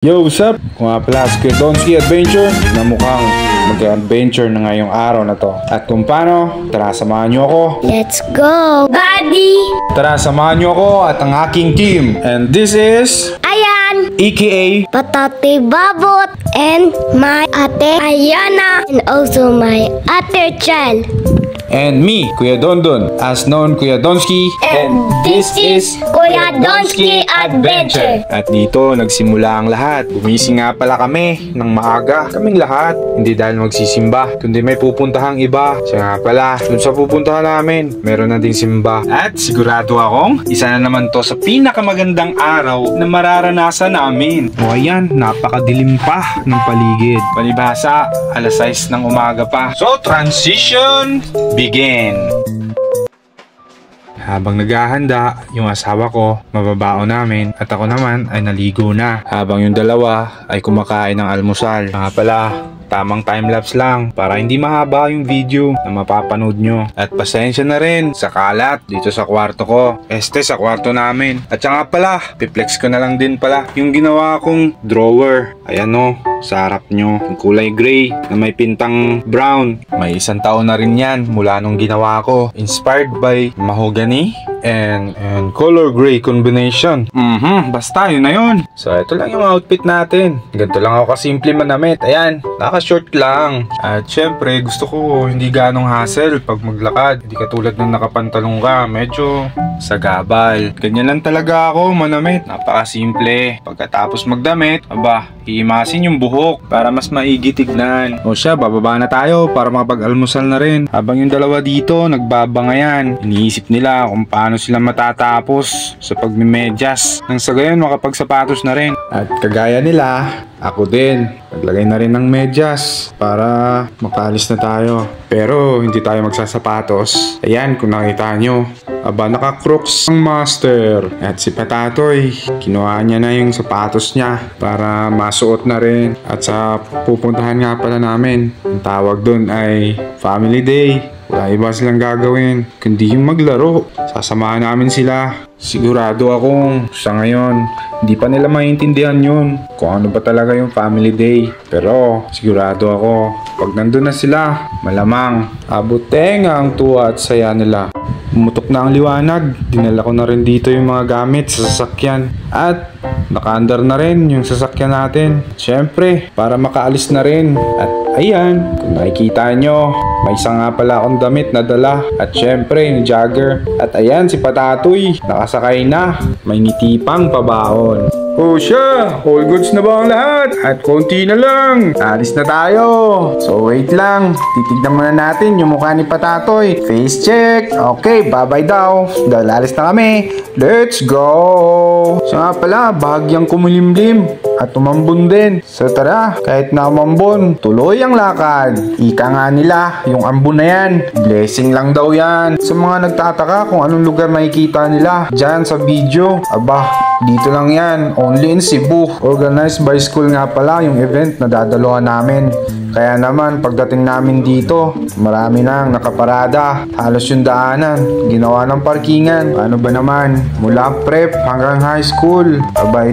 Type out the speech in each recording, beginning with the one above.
Yo, what's up? Kung nga pala si Kuya Donsky Adventure na mukhang mag-adventure na ngayong araw na to. At kung paano, tara samahan nyo ako. Let's go, buddy! Tara samahan nyo ako at ang aking team. And this is Ayan! AKA Patate Babot and my ate Ayana and also my ate Chal. and me, Kuya Dondon, as known Kuya Donsky. And this is Kuya Donsky Adventure. At dito nagsimula ang lahat. Gumising nga pala kami ng maaga. Kaming lahat. Hindi dahil magsisimba, kundi may pupuntahang iba. Siya nga pala, dun sa pupuntahan namin, meron na ding simba. At sigurado akong isa na naman to sa pinakamagandang araw na mararanasan namin. O ayan, napakadilim pa ng paligid. Palibhasa, alas 6 ng umaga pa. So, transition begin. Habang naghahanda, yung asawa ko, mababao namin at ako naman ay naligo na. Habang yung dalawa ay kumakain ng almusal. Nga pala, tamang timelapse lang para hindi mahaba yung video na mapapanood nyo. At pasensya na rin sa kalat dito sa kwarto ko. Sa kwarto namin. At saka pala, piplex ko na lang din pala yung ginawa kong drawer. Ayan o, sa harap nyo. Yung kulay gray na may pintang brown. May 1 taon na rin yan mula nung ginawa ko. Inspired by mahogany and color gray combination. Basta yun na yun. So ito lang yung outfit natin. Ganito lang ako kasimple manamit. Ayan, naka-short lang. At syempre gusto ko hindi ganong hassle pag maglakad. Hindi katulad ng nakapantalong ka, medyo sagabal. Ganyan lang talaga ako manamit. Napakasimple. Pagkatapos magdamit, hihimasin yung buhok para mas maigi tignan. O siya, bababa na tayo para makapag-almusal na rin. Habang yung dalawa dito nagbabangayan, iniisip nila kung paano sila matatapos sa pagmimedyas nang sa gayon makapagsapatos na rin. At kagaya nila, ako din, naglagay na rin ng medyas para makalis na tayo. Pero hindi tayo magsasapatos. Ayan, kung nakita nyo, naka-crocs ang master. At si Patatoy, kinuha niya na yung sapatos niya para masuot na rin. At sa pupuntahan nga pala namin, ang tawag doon ay Family Day. Wala iba silang gagawin kundi yung maglaro. Sasamahan namin sila. Sigurado akong sa ngayon hindi pa nila maintindihan yun kung ano ba talaga yung Family Day. Pero sigurado ako pag nandun na sila, malamang abutenga ang tuwa at saya nila. Umutok na ang liwanag. Dinala ko na rin dito yung mga gamit sa sasakyan. At nakaandar na rin yung sasakyan natin. Siyempre, para makaalis na rin. At ayan, kung nakikita nyo, may isa nga pala akong damit na dala. At syempre, yung jogger. At ayan, si Patatoy, nakasakay na. May ngiti pang pabaon. O siya, all goods na ba ang lahat? At konti na lang, alis na tayo. So wait lang, titignan muna natin yung mukha ni Patatoy. Face check. Okay, bye-bye daw. Dahil alis na kami. Let's go. So nga pala, bahagyang kumulimlim at umambon din. So tara, kahit na umambon, tuloy ang lakad. Ika nga nila, yung ambon na yan, blessing lang daw yan. Sa mga nagtataka kung anong lugar makikita nila dyan sa video, dito lang yan, only in Cebu. Organized by school nga pala yung event na dadaluhan namin. Kaya naman pagdating namin dito, marami nang nakaparada. Halos yung daanan, ginawa ng parkingan. Ano ba naman, mula prep hanggang high school,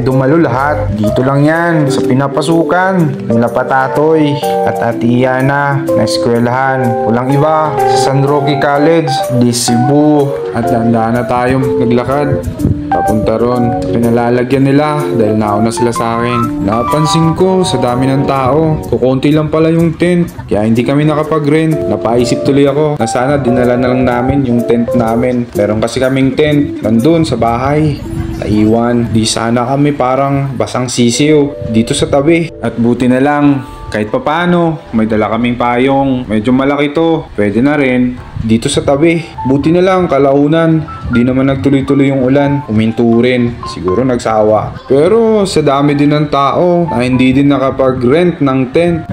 dumalo lahat. Dito lang yan, sa pinapasukan nila Patatoy at Ate Yana na eskwelahan. Walang iba, sa San Roque College di Cebu. At dahan-dahan na tayong naglakad papunta ron. Pinalalagyan nila dahil nauna sila sa akin. Napansin ko sa dami ng tao, kukunti lang pala yung tent, kaya hindi kami nakapag-rent. Napaisip tuloy ako na sana dinala na lang namin yung tent namin. Meron kasi kaming tent nandun sa bahay, naiwan. Di sana kami parang basang sisiw dito sa tabi. At buti na lang, kahit papano, may dala kaming payong. Medyo malaki to, pwede na rin. Dito sa tabi, buti na lang kalaunan, di naman nagtuloy-tuloy yung ulan. Huminto rin, siguro nagsawa. Pero sa dami din ng tao na hindi din nakapag-rent ng tent,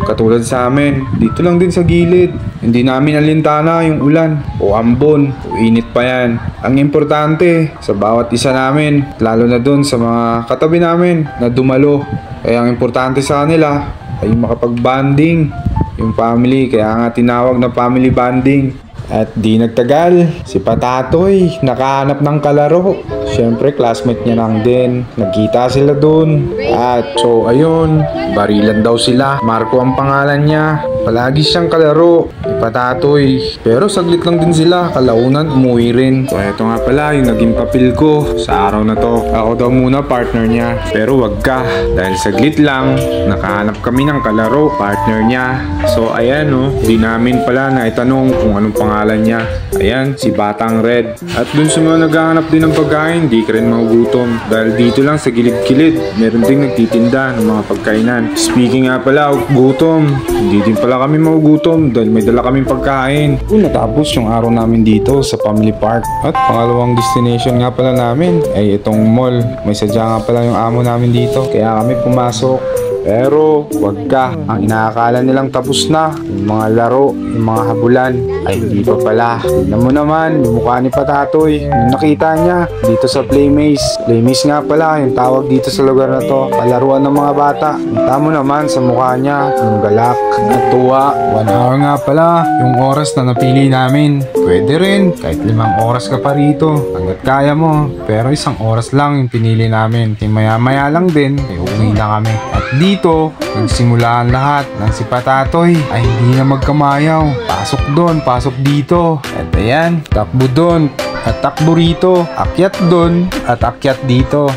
katulad sa amin, dito lang din sa gilid. Hindi namin alintana yung ulan o ambon o init pa yan. Ang importante sa bawat isa namin, lalo na dun sa mga katabi namin na dumalo. Kaya ang importante sa kanila ay makapag-bonding yung family, kaya nga tinawag na family bonding. At di nagtagal, si Patatoy nakahanap ng kalaro. Siyempre, classmate niya lang din. Nagkita sila dun. At so, ayun, barilan daw sila. Marco ang pangalan niya. Palagi siyang kalaro ni Patatoy. Pero saglit lang din sila. Kalaunan, umuwi rin. So, eto nga pala yung naging papel ko sa araw na to. Ako daw muna partner niya. Pero wag ka. Dahil saglit lang, nakahanap kami ng kalaro, partner niya. So, ayan oh. Di namin pala na itanong kung anong pangalan niya. Ayan, si Batang Red. At dun sa mga naghahanap din ng pagkain, di ka rin magugutom. Dahil dito lang sa gilid-gilid, meron ding nagtitinda ng mga pagkainan. Speaking nga pala, gutom. Hindi din pala kami magugutom dahil may dala kaming pagkain. Natapos yung araw namin dito sa Family Park. At pangalawang destination nga pala namin ay itong mall. May sadya nga pala yung amo namin dito. Kaya kami pumasok. Pero wag ka, ang inaakala nilang tapos na yung mga laro, yung mga habulan ay hindi pa pala. Tignan mo naman yung mukha ni Patatoy nung nakita niya dito sa Playmaze. Playmaze nga pala yung tawag dito sa lugar na to, palaruan ng mga bata. Kita mo naman sa mukha niya yung galak at tuwa. 1 hour nga pala yung oras na napili namin. Pwede rin kahit 5 oras ka pa rito hanggat kaya mo, pero 1 oras lang yung pinili namin. Maya maya lang din ay uwi na kami. At dito, nagsimula ang lahat ng si Patatoy ay hindi na magkamayaw. Pasok doon, pasok dito. At ayan, takbo doon at takbo rito. Akyat doon at akyat dito.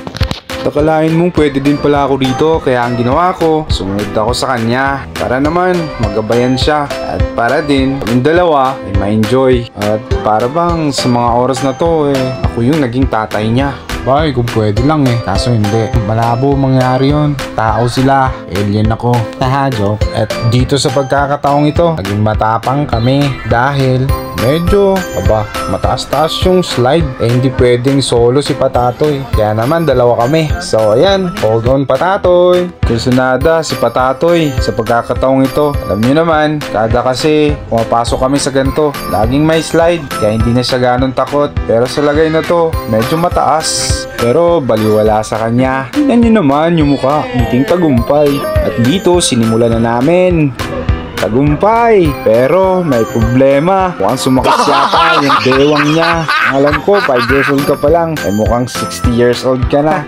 Takalain mong pwede din pala ako rito, kaya ang ginawa ko, sumunod ako sa kanya para naman magabayan siya at para din yung dalawa ay ma-enjoy. At para bang sa mga oras na to ako yung naging tatay niya. Bay, kung pwede lang kaso hindi. Malabo mangyari yun. Tao sila, alien ako. Haha, joke. At dito sa pagkakataong ito, naging matapang kami dahil medyo, mataas-taas yung slide. Hindi pwedeng solo si Patatoy. Kaya naman, dalawa kami. So, ayan. Hold on, Patatoy. Kursunada si Patatoy sa pagkakataong ito. Alam nyo naman, kada kasi pumapasok kami sa ganito, laging may slide. Kaya hindi na siya ganun takot. Pero sa lagay na to, medyo mataas. Pero baliwala sa kanya. Tingnan nyo naman yung mukha. Ngiting tagumpay. At dito, sinimula na namin. Tagumpay! Pero may problema. Mukhang sumakas yata yung bewang niya. Alam ko, 5 years old ka pa lang. Ay mukhang 60 years old ka na.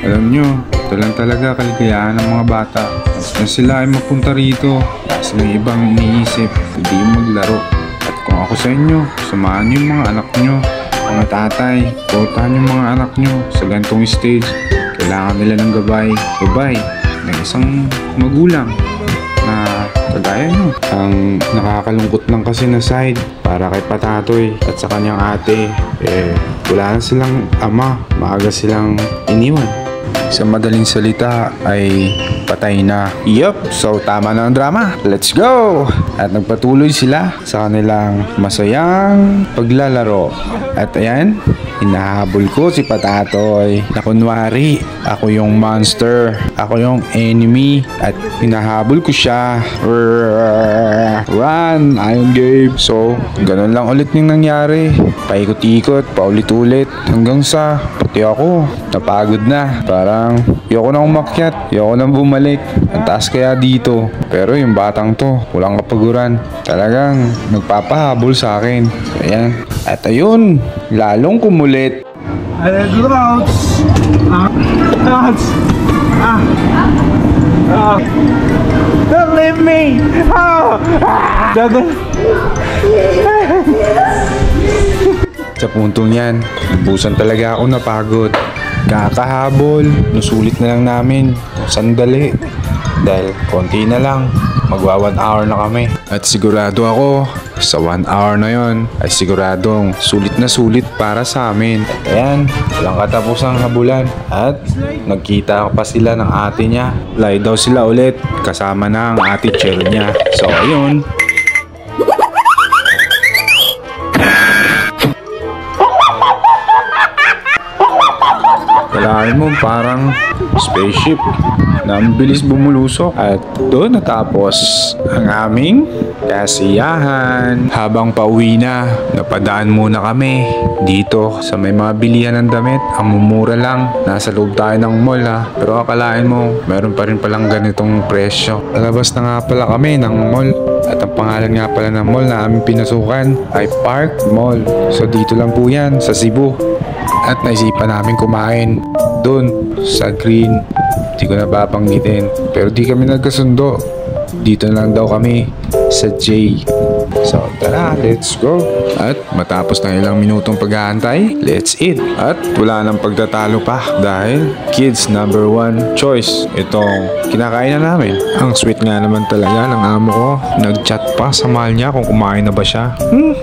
Alam nyo, ito lang talaga kaligayahan ng mga bata. Na sila ay mapunta rito. Wala silang ibang iniisip. Hindi maglaro. At kung ako sa inyo, samahan nyo yung mga anak nyo. Mga tatay, portahan yung mga anak nyo sa gantong stage. Kailangan nila ng gabay ng isang magulang na kagaya nyo. Ang nakakalungkot lang kasi na side para kay Patatoy at sa kanyang ate, wala na silang ama, maaga silang iniwan. Sa madaling salita ay patay na. Yup, so tama na ang drama. Let's go! At nagpatuloy sila sa kanilang masayang paglalaro. At ayan, hinahabol ko si Patatoy na kunwari ako yung monster, ako yung enemy, at hinahabol ko siya. Run, Iron Gabe. So, ganun lang ulit yung nangyari. Paikot-ikot, paulit-ulit, hanggang sa pati ako napagod na. Parang ayoko na umakyat, ayoko na bumalik. Ang taas kaya dito. Pero yung batang to, walang kapaguran. Talagang nagpapahabol sa akin. Ayan. At ayun, lalong kumulit. Don't leave me! Sa puntong yan, busan talaga ako napagod. Kakahabol, nusulit na lang namin sandali. Dahil konti na lang, magwa 1 hour na kami. At sigurado ako, sa 1 hour na yon ay siguradong sulit na sulit para sa amin. At ayan, walang katapusang habulan. At nagkita pa sila ng ate niya. Lay daw sila ulit, kasama na ang ate Chel niya. So ayun, kalahin mo parang spaceship na ang bilis bumulusok. At doon natapos ang aming kasiyahan. Habang pauwi na, napadaan muna kami dito sa may mga bilihan ng damit. Ang mumura lang, nasa loob tayo ng mall pero akalain mo meron pa rin palang ganitong presyo. Lalabas na nga pala kami ng mall. At ang pangalan nga pala ng mall na aming pinasukan ay Park Mall. So dito lang po yan sa Cebu. At naisipan namin kumain doon sa green. Di ko na babanggitin. Pero di kami nagkasundo. Dito na lang daw kami sa J. So tara, let's go. At matapos ng ilang minutong pag-aantay, let's eat. At wala nang pagtatalo pa dahil kids number 1 choice itong kinakain na namin. Ang sweet nga naman talaga ng amo ko. Nag-chat pa sa mahal niya kung kumain na ba siya.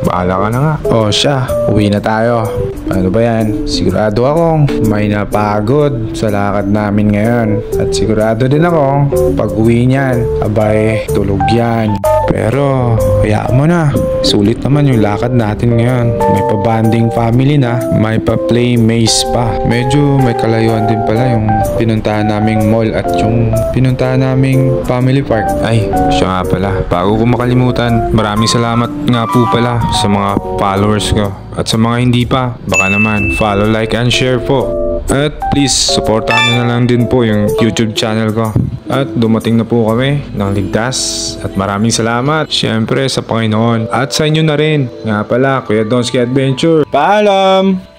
Bahala ka na nga. O siya, uwi na tayo. Ano ba yan? Sigurado akong may napagod sa lakad namin ngayon. At sigurado din ako pag uwi niyan, abay, tulog yan. Pero hayaan mo na, sulit naman yung lakad natin ngayon. May pa-bonding family na, may pa-play maze pa. Medyo may kalayuan din pala yung pinuntahan naming mall at yung pinuntahan naming family park. Ay, siya nga pala, bago ko makalimutan, maraming salamat nga po pala sa mga followers ko. At sa mga hindi pa, baka naman follow, like, and share po. At please, supportahan nyo na lang din po yung YouTube channel ko. At dumating na po kami ng ligtas. At maraming salamat, syempre, sa Panginoon. At sa inyo na rin. Nga pala, Kuya Donski Adventure. Paalam!